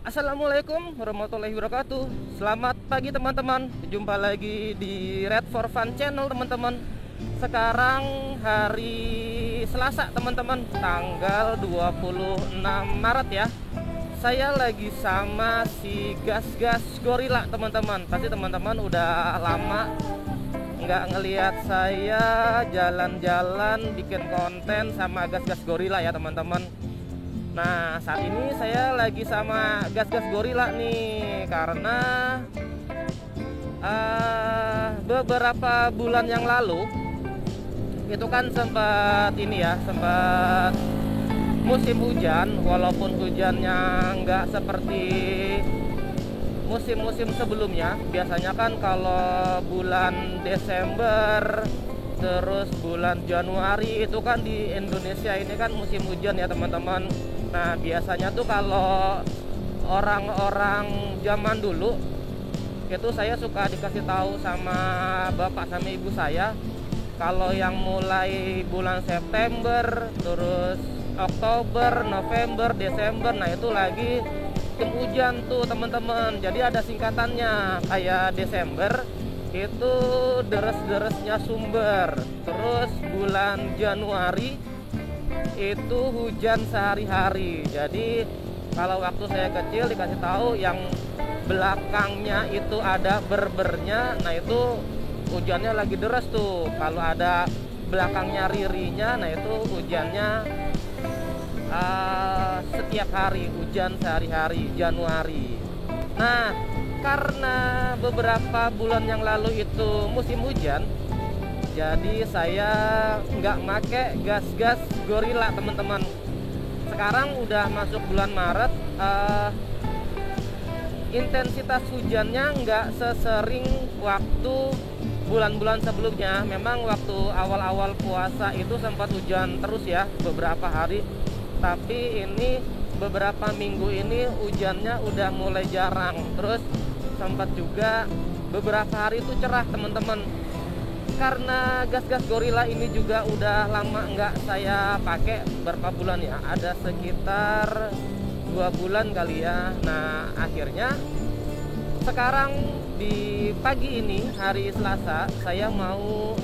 Assalamualaikum warahmatullahi wabarakatuh. Selamat pagi teman-teman. Jumpa lagi di Red for Fun Channel teman-teman. Sekarang hari Selasa teman-teman, tanggal 26 Maret ya. Saya lagi sama si Gas-Gas Gorilla teman-teman. Pasti teman-teman udah lama nggak ngelihat saya jalan-jalan bikin konten sama Gas-Gas Gorilla ya teman-teman. Nah, saat ini saya lagi sama Gas-Gas Gorilla nih karena beberapa bulan yang lalu itu kan sempat musim hujan, walaupun hujannya nggak seperti musim-musim sebelumnya. Biasanya kan kalau bulan Desember terus bulan Januari itu kan di Indonesia ini kan musim hujan ya teman-teman. Nah, biasanya tuh kalau orang-orang zaman dulu itu saya suka dikasih tahu sama bapak sama ibu saya kalau yang mulai bulan September, terus Oktober, November, Desember, nah itu lagi musim hujan tuh teman-teman. Jadi ada singkatannya, kayak Desember itu deres-deresnya sumber, terus bulan Januari itu hujan sehari-hari. Jadi kalau waktu saya kecil dikasih tahu yang belakangnya itu ada berbernya, nah itu hujannya lagi deras tuh. Kalau ada belakangnya ririnya, nah itu hujannya setiap hari, hujan sehari-hari Januari. Nah, karena beberapa bulan yang lalu itu musim hujan, jadi saya nggak make Gas-Gas Gorilla teman-teman. Sekarang udah masuk bulan Maret, intensitas hujannya nggak sesering waktu bulan-bulan sebelumnya. Memang waktu awal-awal puasa itu sempat hujan terus ya beberapa hari, tapi ini beberapa minggu ini hujannya udah mulai jarang. Terus sempat juga beberapa hari itu cerah teman-teman. Karena Gas-Gas Gorilla ini juga udah lama nggak saya pakai, berapa bulan ya, ada sekitar 2 bulan kali ya. Nah, akhirnya sekarang di pagi ini hari Selasa saya mau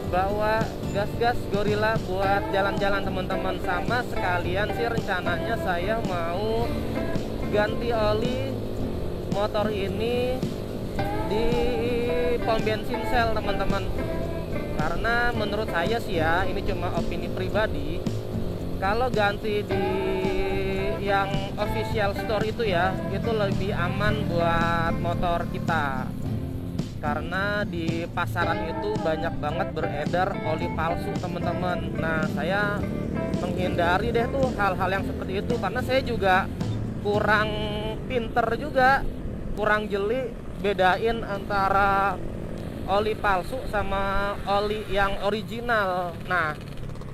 bawa Gas-Gas Gorilla buat jalan-jalan teman-teman. Sama sekalian sih rencananya saya mau ganti oli motor ini di pom bensin Shell teman-teman. Karena menurut saya sih ya, ini cuma opini pribadi, kalau ganti di yang official store itu ya, itu lebih aman buat motor kita. Karena di pasaran itu banyak banget beredar oli palsu teman-teman. Nah, saya menghindari deh tuh hal-hal yang seperti itu, karena saya juga kurang pinter juga, kurang jeli bedain antara oli palsu sama oli yang original. Nah,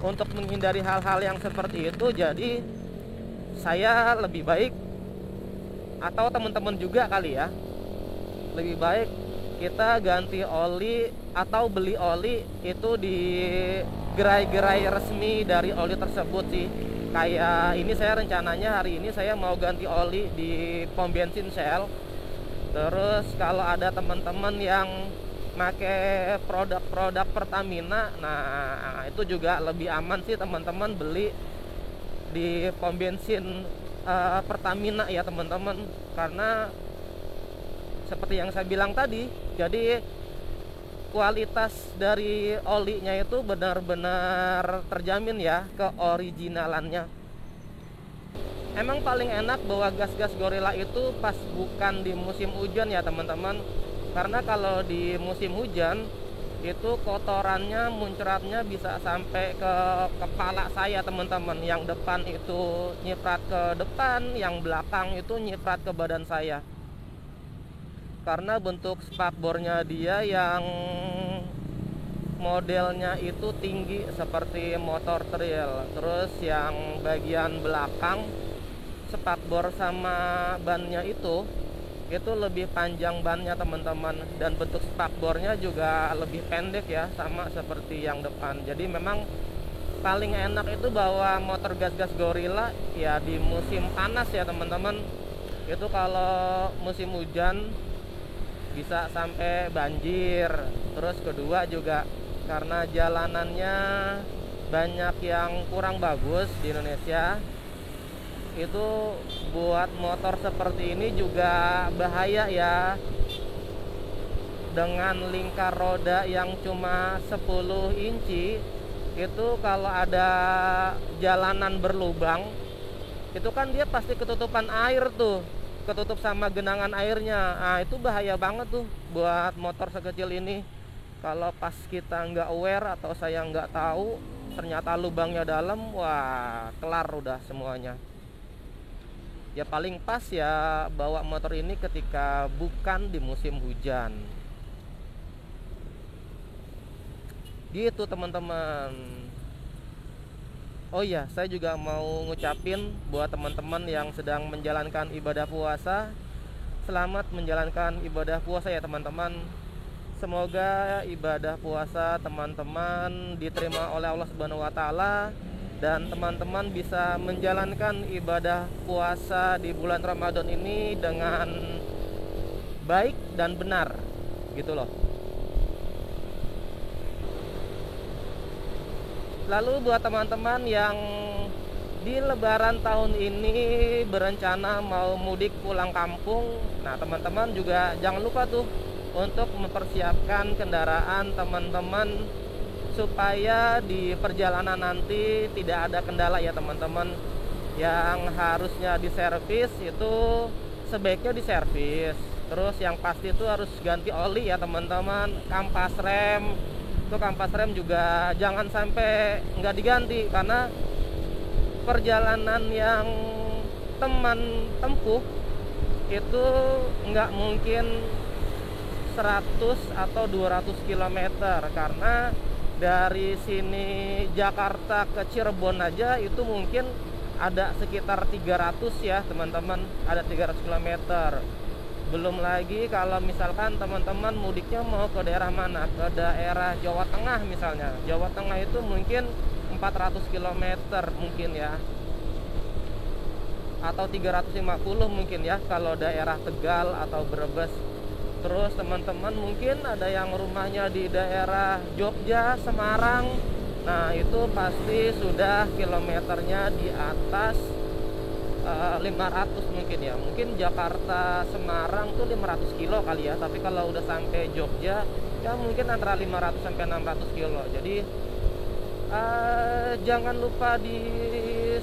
untuk menghindari hal-hal yang seperti itu, jadi saya lebih baik, atau teman-teman juga kali ya, lebih baik kita ganti oli atau beli oli itu di gerai-gerai resmi dari oli tersebut sih. Kayak ini saya rencananya hari ini saya mau ganti oli di pom bensin Shell. Terus kalau ada teman-teman yang pakai produk-produk Pertamina, nah itu juga lebih aman sih teman-teman beli di pom bensin Pertamina ya teman-teman. Karena seperti yang saya bilang tadi, jadi kualitas dari olinya itu benar-benar terjamin ya, keoriginalannya. Emang paling enak bawa Gas-Gas Gorilla itu pas bukan di musim hujan ya teman-teman. Karena kalau di musim hujan itu kotorannya muncratnya bisa sampai ke kepala saya teman-teman. Yang depan itu nyiprat ke depan, yang belakang itu nyiprat ke badan saya. Karena bentuk spakbornya dia yang modelnya itu tinggi seperti motor trail. Terus yang bagian belakang spakbor sama bannya itu lebih panjang bannya teman-teman, dan bentuk spakbornya juga lebih pendek ya, sama seperti yang depan. Jadi memang paling enak itu bawa motor Gas-Gas Gorilla ya di musim panas ya teman-teman. itu kalau musim hujan bisa sampai banjir. Terus kedua juga karena jalanannya banyak yang kurang bagus di Indonesia, itu buat motor seperti ini juga bahaya ya. Dengan lingkar roda yang cuma 10 inci, itu kalau ada jalanan berlubang, itu kan dia pasti ketutupan air tuh, ketutup sama genangan airnya. Nah, itu bahaya banget tuh buat motor sekecil ini. Kalau pas kita nggak aware atau saya nggak tahu, ternyata lubangnya dalam, wah kelar udah semuanya. Ya paling pas ya bawa motor ini ketika bukan di musim hujan. Gitu teman-teman. Oh iya, saya juga mau ngucapin buat teman-teman yang sedang menjalankan ibadah puasa, selamat menjalankan ibadah puasa ya teman-teman. Semoga ibadah puasa teman-teman diterima oleh Allah Subhanahu wa taala, dan teman-teman bisa menjalankan ibadah puasa di bulan Ramadan ini dengan baik dan benar gitu loh. Lalu buat teman-teman yang di lebaran tahun ini berencana mau mudik pulang kampung, nah teman-teman juga jangan lupa tuh untuk mempersiapkan kendaraan teman-teman supaya di perjalanan nanti tidak ada kendala ya teman-teman. Yang harusnya diservis itu sebaiknya diservis. Terus yang pasti itu harus ganti oli ya teman-teman. Kampas rem, itu kampas rem juga jangan sampai nggak diganti, karena perjalanan yang teman tempuh itu nggak mungkin 100 atau 200 km, karena dari sini Jakarta ke Cirebon aja itu mungkin ada sekitar 300 ya teman-teman, ada 300 km. Belum lagi kalau misalkan teman-teman mudiknya mau ke daerah mana, ke daerah Jawa Tengah misalnya. Jawa Tengah itu mungkin 400 km mungkin ya, atau 350 mungkin ya kalau daerah Tegal atau Brebes. Terus teman-teman mungkin ada yang rumahnya di daerah Jogja, Semarang. Nah itu pasti sudah kilometernya di atas 500 mungkin ya. Mungkin Jakarta Semarang tuh 500 kilo kali ya. Tapi kalau udah sampai Jogja ya mungkin antara 500 sampai 600 kilo. Jadi jangan lupa di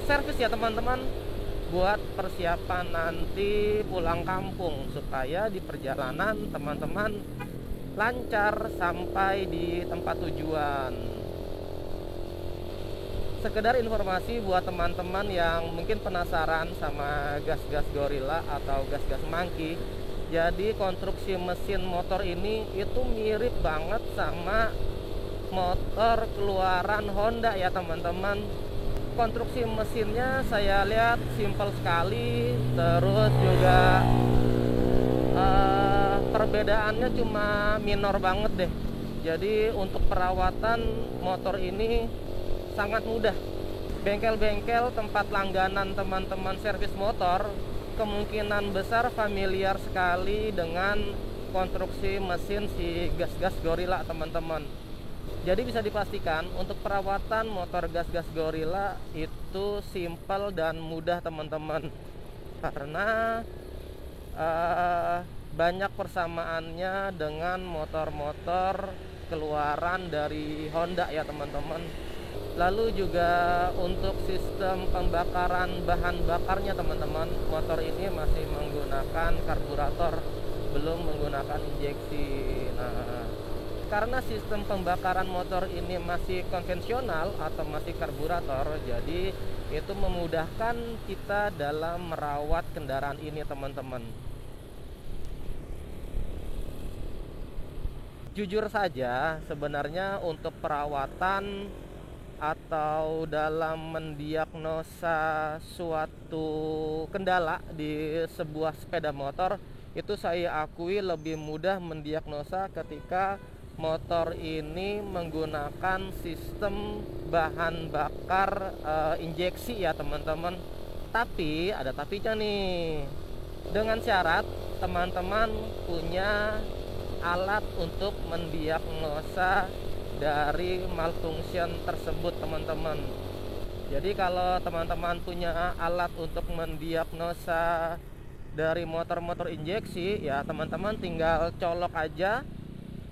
servis ya teman-teman, buat persiapan nanti pulang kampung, supaya di perjalanan teman-teman lancar sampai di tempat tujuan. Sekedar informasi buat teman-teman yang mungkin penasaran sama gas-gas Gorilla atau gas-gas Monkey. Jadi konstruksi mesin motor ini itu mirip banget sama motor keluaran Honda ya teman-teman. Konstruksi mesinnya saya lihat simpel sekali, terus juga perbedaannya cuma minor banget deh. Jadi untuk perawatan motor ini sangat mudah. Bengkel-bengkel tempat langganan teman-teman servis motor kemungkinan besar familiar sekali dengan konstruksi mesin si gas-gas Gorilla teman-teman. Jadi bisa dipastikan untuk perawatan motor gas-gas Gorilla itu simple dan mudah teman-teman, karena banyak persamaannya dengan motor-motor keluaran dari Honda ya teman-teman. Lalu juga untuk sistem pembakaran bahan bakarnya teman-teman, motor ini masih menggunakan karburator, belum menggunakan injeksi. Nah, karena sistem pembakaran motor ini masih konvensional atau masih karburator, jadi itu memudahkan kita dalam merawat kendaraan ini teman-teman. Jujur saja sebenarnya untuk perawatan atau dalam mendiagnosa suatu kendala di sebuah sepeda motor, itu saya akui lebih mudah mendiagnosa ketika motor ini menggunakan sistem bahan bakar injeksi ya teman-teman. Tapi ada tapinya nih. dengan syarat teman-teman punya alat untuk mendiagnosa dari malfunction tersebut, teman-teman. Jadi kalau teman-teman punya alat untuk mendiagnosa dari motor-motor injeksi, ya teman-teman tinggal colok aja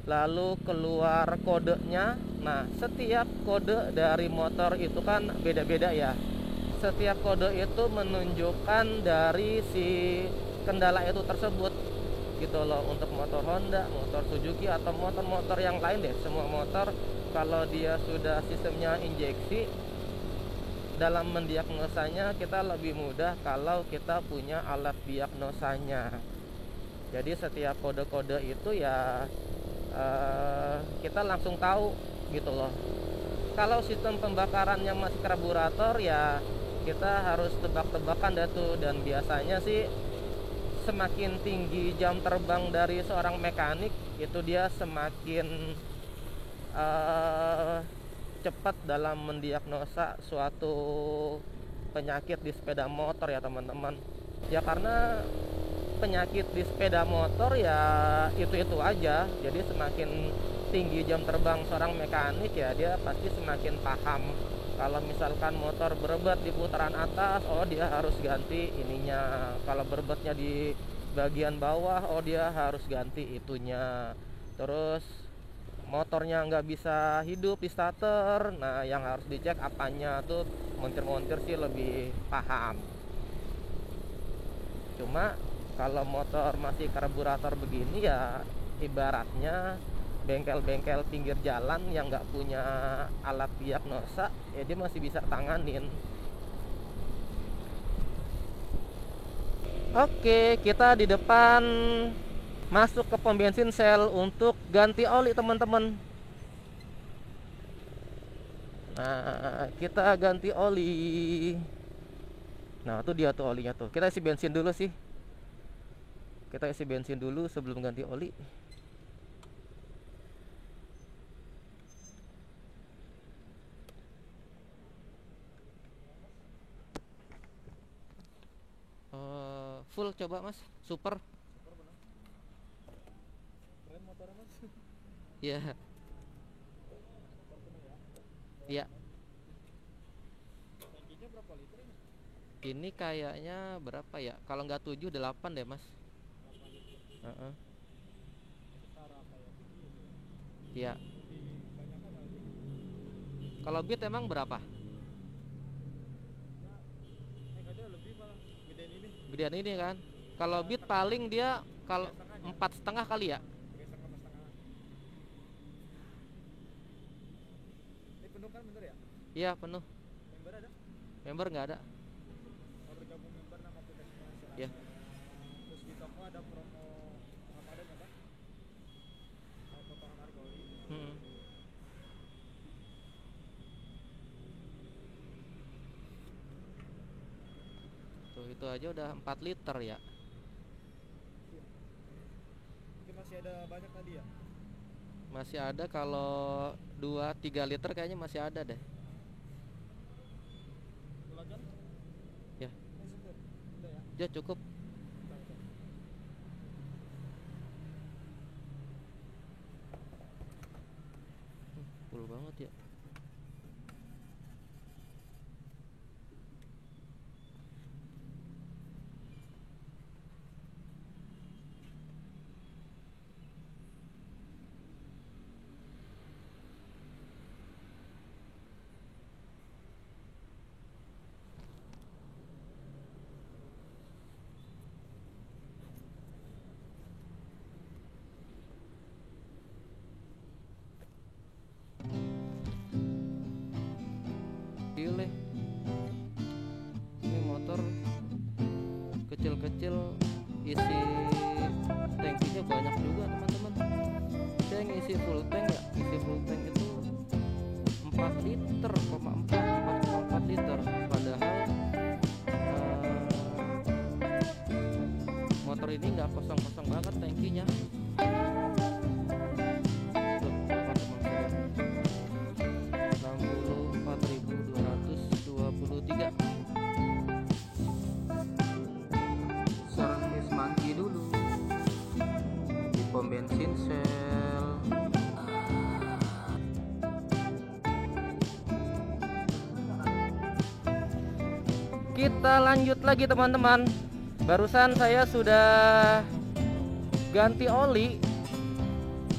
lalu keluar kodenya. Nah, setiap kode dari motor itu kan beda-beda ya. Setiap kode itu menunjukkan dari si kendala itu tersebut gitu loh. Untuk motor Honda, motor Suzuki, atau motor-motor yang lain deh, semua motor kalau dia sudah sistemnya injeksi, dalam mendiagnosanya kita lebih mudah kalau kita punya alat diagnosanya. Jadi setiap kode-kode itu ya kita langsung tahu gitu loh. Kalau sistem pembakarannya masih karburator ya kita harus tebak-tebakan dah tuh. Dan biasanya sih semakin tinggi jam terbang dari seorang mekanik, itu dia semakin cepat dalam mendiagnosa suatu penyakit di sepeda motor ya teman-teman. Ya karena penyakit di sepeda motor ya itu aja. Jadi semakin tinggi jam terbang seorang mekanik ya dia pasti semakin paham. Kalau misalkan motor berebet di putaran atas, oh dia harus ganti ininya. Kalau berebetnya di bagian bawah, oh dia harus ganti itunya. Terus motornya nggak bisa hidup di starter, nah yang harus dicek apanya tuh. Montir-montir sih lebih paham. Cuma kalau motor masih karburator begini ya ibaratnya bengkel-bengkel pinggir jalan yang nggak punya alat diagnosa, ya dia masih bisa tanganin. Oke, kita di depan masuk ke pom bensin Shell untuk ganti oli, teman-teman. Nah, kita ganti oli. Nah, itu dia tuh olinya tuh. Kita isi bensin dulu sih. Kita isi bensin dulu sebelum ganti oli. Full coba mas, super. Keren motornya mas. Iya. Iya. Tangkinya berapa liter ini? Ini kayaknya berapa ya? Kalau nggak 7, 8 deh mas. 8 liter. Iya. Kalau Beat emang berapa? Gedean ini kan. Kalau Beat paling dia kalau 4,5 kali ya. Ini penuh kan bener ya? Iya penuh. Member ada? Member nggak ada. Kalau bergabung member nama aplikasinya. Iya. Terus di toko ada promo Ramadan ya kan? Potongan harga oli. Tuh itu aja udah 4 liter ya. Mungkin masih ada banyak tadi ya? Masih ada, kalau 2-3 liter kayaknya masih ada deh. Ya. Ya cukup. Full banget ya. Gile. Ini motor kecil-kecil isi tangkinya banyak juga teman-teman. Saya ngisi full tank ya, isi full tank itu 4 liter, 4,4 liter. Padahal motor ini nggak kosong-kosong banget tangkinya. Servis pom bensin Shell. Kita lanjut lagi teman-teman. Barusan saya sudah ganti oli.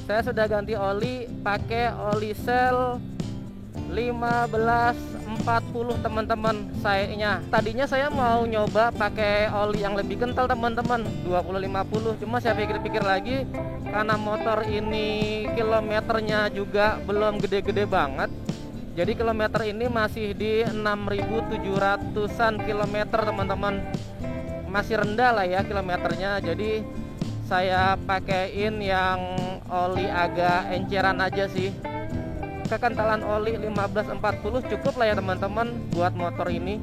Saya sudah ganti oli pakai oli Shell 1540 teman-teman sayanya. Tadinya saya mau nyoba pakai oli yang lebih kental teman-teman, 2050. Cuma saya pikir-pikir lagi, karena motor ini kilometernya juga belum gede-gede banget. Jadi kilometer ini masih di 6.700-an kilometer teman-teman. Masih rendah lah ya kilometernya. Jadi saya pakaiin yang oli agak enceran aja sih. Kekentalan oli 1540 cukup lah ya teman-teman buat motor ini.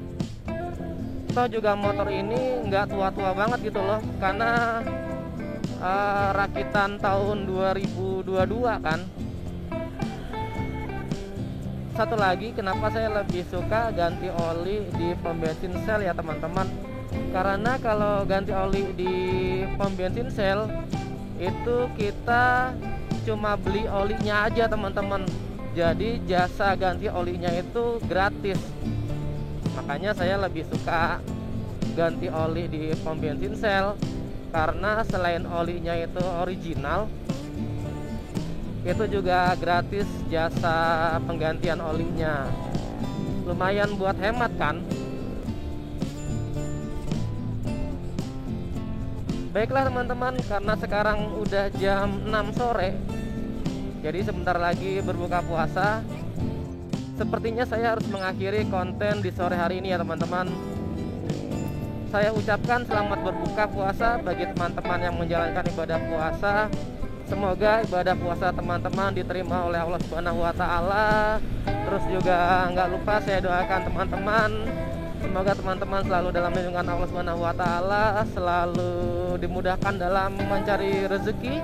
Toh juga motor ini nggak tua-tua banget gitu loh, karena rakitan tahun 2022 kan. Satu lagi kenapa saya lebih suka ganti oli di pom bensin Shell ya teman-teman, karena kalau ganti oli di pom bensin Shell itu kita cuma beli olinya aja teman-teman. Jadi jasa ganti olinya itu gratis. Makanya saya lebih suka ganti oli di pom bensin Shell, karena selain olinya itu original, itu juga gratis jasa penggantian olinya. Lumayan buat hemat kan. Baiklah teman-teman, karena sekarang udah jam 6 sore, jadi sebentar lagi berbuka puasa. Sepertinya saya harus mengakhiri konten di sore hari ini ya teman-teman. Saya ucapkan selamat berbuka puasa bagi teman-teman yang menjalankan ibadah puasa. Semoga ibadah puasa teman-teman diterima oleh Allah Subhanahu wa Ta'ala. Terus juga nggak lupa saya doakan teman-teman, semoga teman-teman selalu dalam lindungan Allah Subhanahu wa Ta'ala, selalu dimudahkan dalam mencari rezeki,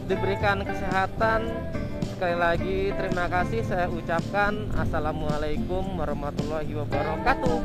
diberikan kesehatan. Sekali lagi terima kasih saya ucapkan. Assalamualaikum warahmatullahi wabarakatuh.